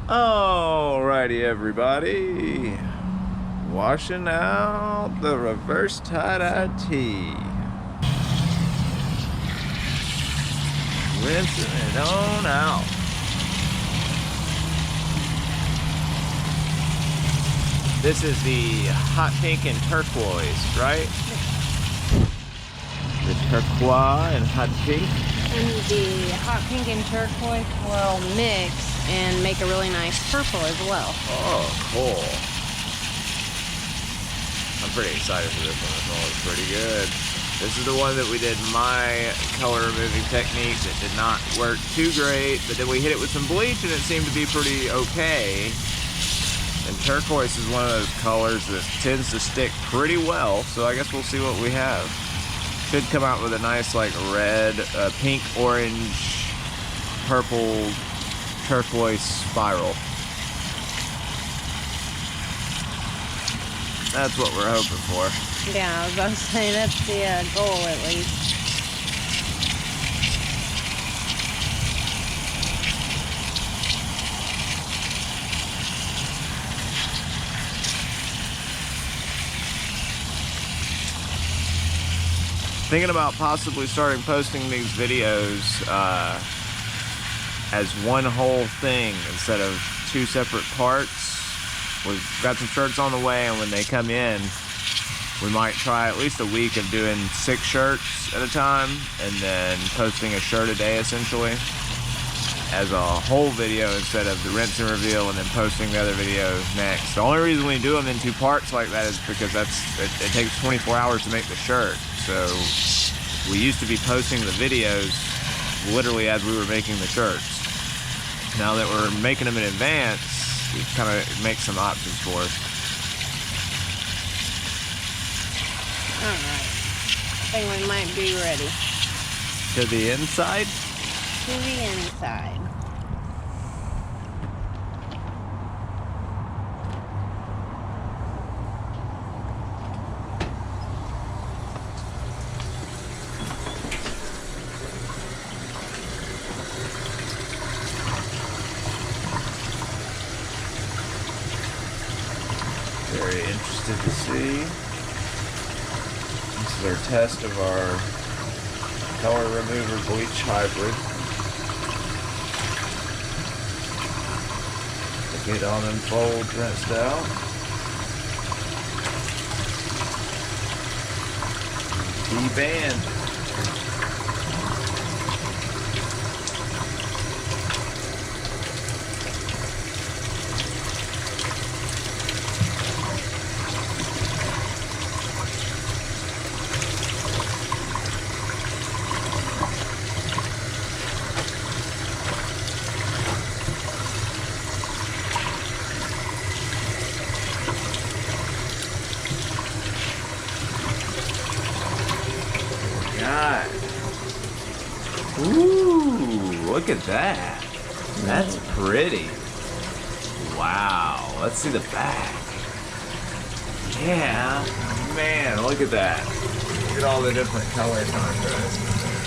Alrighty, everybody. Washing out the reverse tie-dye tee. Rinsing it on out. This is the hot pink and turquoise, right? The turquoise and hot pink. And the hot pink and turquoise will mix and make a really nice purple as well. Oh, cool. I'm pretty excited for this one. This one looks pretty good. This is the one that we did my color removing technique that did not work too great, but then we hit it with some bleach and it seemed to be pretty okay. And turquoise is one of those colors that tends to stick pretty well, so I guess we'll see what we have. Should come out with a nice like red, pink, orange, purple, turquoise spiral. That's what we're hoping for. Yeah, I was about to say that's the goal at least. Thinking about possibly starting posting these videos as one whole thing instead of two separate parts. We've got some shirts on the way, and when they come in, we might try at least a week of doing 6 shirts at a time and then posting a shirt a day essentially as a whole video instead of the rinse and reveal and then posting the other video next. The only reason we do them in 2 parts like that is because it takes 24 hours to make the shirt. So we used to be posting the videos literally as we were making the shirts. Now that we're making them in advance, it kind of makes some options for us. Alright, I think we might be ready. To the inside? To the inside. Very interested to see. This is our test of our color remover bleach hybrid. Get on and fold, rinsed out. T-band. God. Ooh, look at that. That's pretty. Wow. Let's see the back. Yeah. Man, look at that. Look at all the different color contrasts.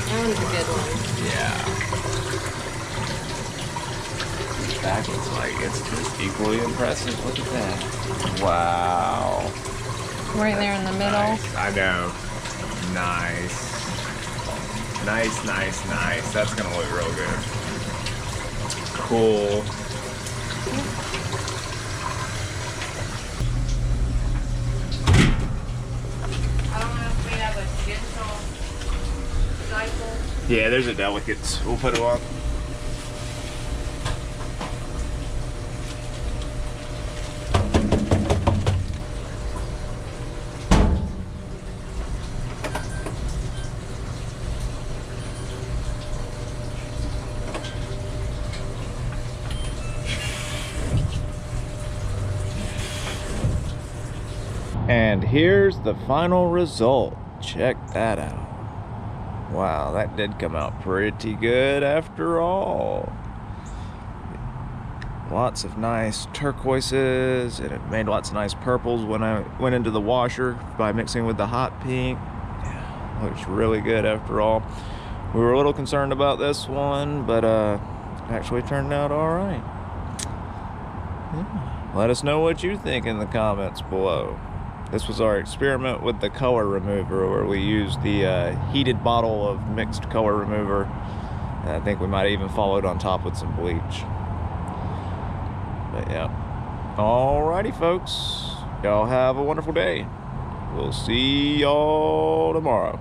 That one's a good one. Yeah. The back looks like it's just equally impressive. Look at that. Wow. Right there in the middle. Nice. I know. Nice. Nice, nice, nice. That's gonna look real good. Cool. I don't know if we have a gentle cycle. Yeah, there's a delicate. We'll put it on. And here's the final result. Check that out. Wow, that did come out pretty good after all. Lots of nice turquoises, and it made lots of nice purples when I went into the washer by mixing with the hot pink. Yeah, looks really good after all. We were a little concerned about this one, but it actually turned out all right. Let us know what you think in the comments below. This was our experiment with the color remover, where we used the heated bottle of mixed color remover. And I think we might even follow it on top with some bleach. But yeah. Alrighty, folks. Y'all have a wonderful day. We'll see y'all tomorrow.